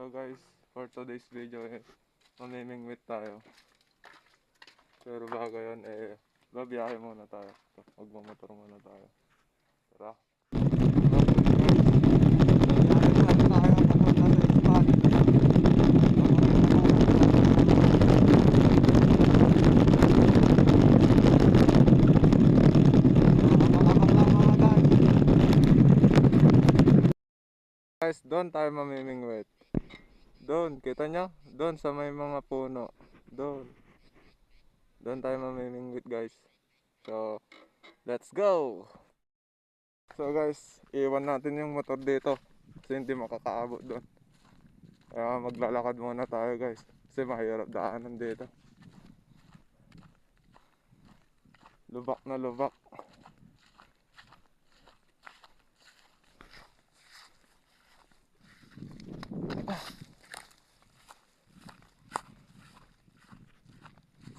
So guys, for today's video mamimingwit tayo. Pero bago yun babiyahe muna tayo. Magmamotor muna tayo. Tara. Guys, doon tayo mamimingwit. Doon, kita nyo? Doon sa may mga puno. Doon. Doon tayo mamimingwit guys. So, let's go! So guys, iwan natin yung motor dito. Kasi hindi makakaabot doon. Kaya maglalakad muna tayo guys. Kasi mahirap daanan dito. Lubak na lubak.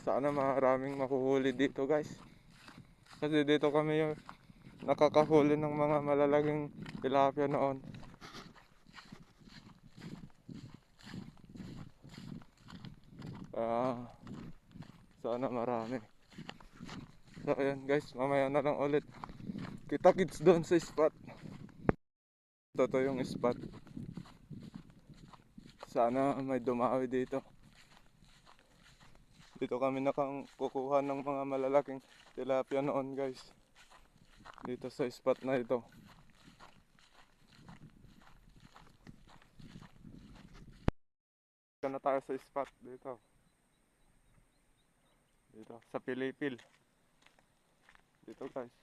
Sana maraming mahuhuli dito guys. Kasi dito kami yung nakakahuli ng mga malalaging tilapia noon. Sana marami. So ayan guys, mamaya na lang ulit. Kita kits doon sa spot. Ito yung spot. Sana may dumawi dito. Dito kami nakakukuha ng mga malalaking tilapia noon guys. Dito sa spot na ito. Dito na tayo sa spot dito. Dito sa Pilipil. Dito guys.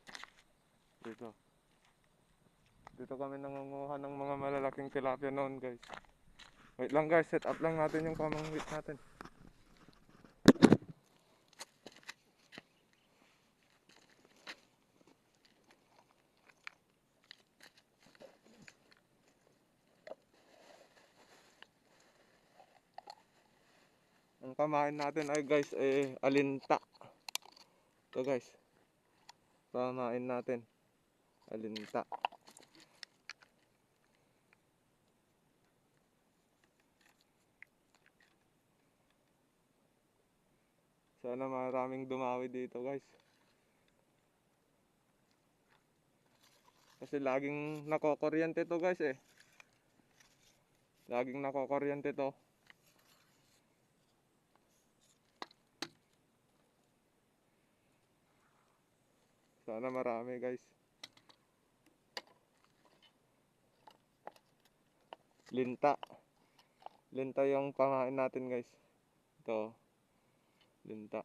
Dito. Dito kami nangunguha ng mga malalaking tilapia noon guys. Wait lang guys, set up lang natin yung pamangwit natin. Ang kamain natin ay guys alinta. Ito guys. Kamain natin alinta. Sana maraming dumawi dito guys. Kasi laging nakokuryente to guys Laging nakokuryente to. Sana marami guys. Linta. Linta yung pamain natin guys. Ito. Linta.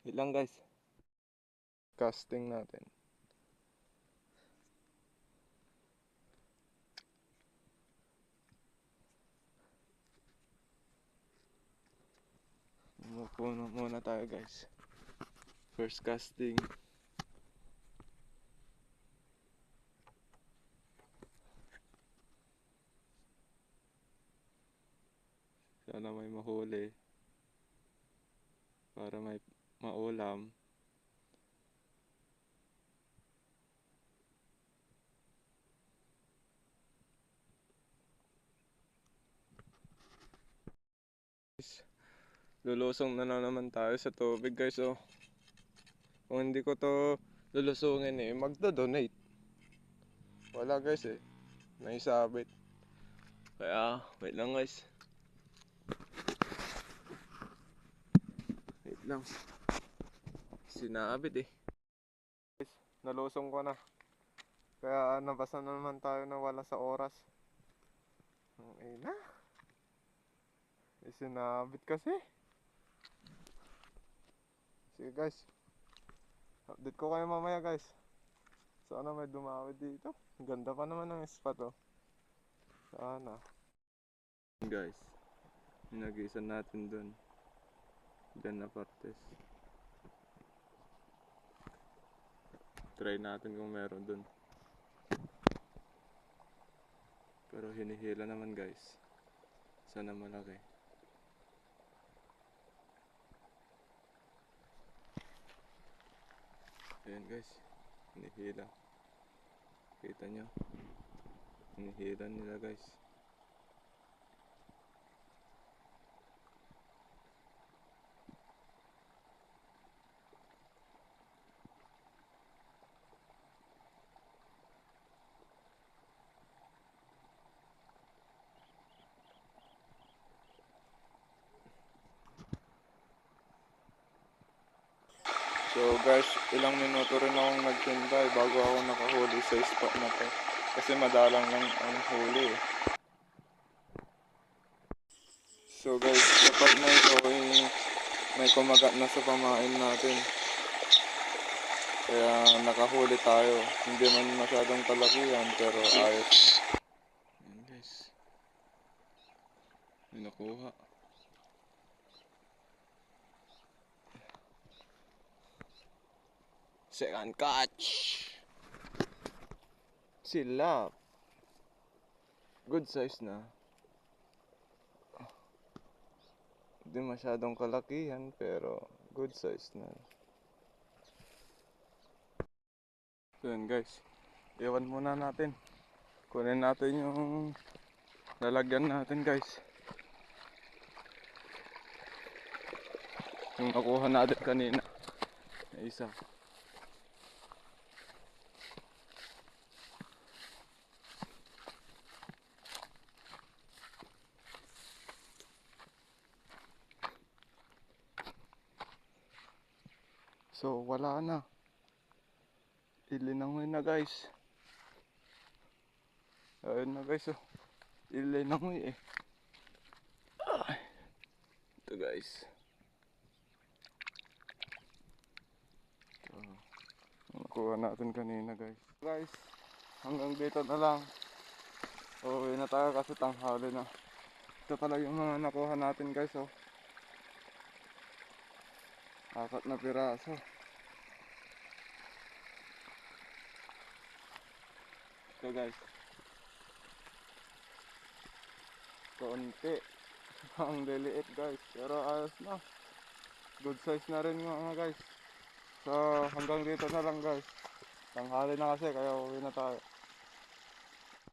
Ilang guys. Casting natin. Puno muna tayo guys. First casting. Sana may mahuli. Para may maulam. Lulusong na naman tayo sa tubig guys Kung hindi ko to lulusungin magdo-donate. Wala guys naisabit. Kaya wait lang guys. Wait lang. Sinabit guys, nalusong ko na. Kaya nabasa na naman tayo na wala sa oras. Ang ina. Sinabit kasi. Sige guys. Update ko kayo mamaya guys. Sana may dumawid dito. Ganda pa naman ng spot Sana. Guys. Nag-iisan natin dun. Diyan na partes. Try natin kung meron dun. Pero hinihila naman guys. Sana malaki. Ayan guys, hinihila. Kita nyo, hinihila nila guys. So guys, ilang minuto rin akong nagtintay bago ako nakahuli sa spot na to. Kasi madalang lang ang huli eh. So guys, sa part na ito may kumagat na sa pamain natin. Kaya nakahuli tayo. Hindi man masyadong kalakihan pero ayos. Ayan guys. May nakuha. Second catch. Sila. Good size na. Hindi masyadong kalakihan pero good size na. So yun guys, iwan muna natin. Kunin natin yung lalagyan natin guys. Yung nakuha natin kanina na isa. So wala na. Ilinangoy na guys. Ayun na guys oh. Ilinangoy eh. Ay. Ito guys. So, nakuha natin kanina guys. Guys, hanggang dito na lang. Uwi na tayo kasi tanghali na. Ito talaga yung mga nakuha natin guys oh. 4 na piraso. Ito guys. Konti. Ang liliit guys. Pero ayos na. Good size na rin mga guys. So hanggang dito na lang guys. Tanghali na kasi kaya uwi na tayo.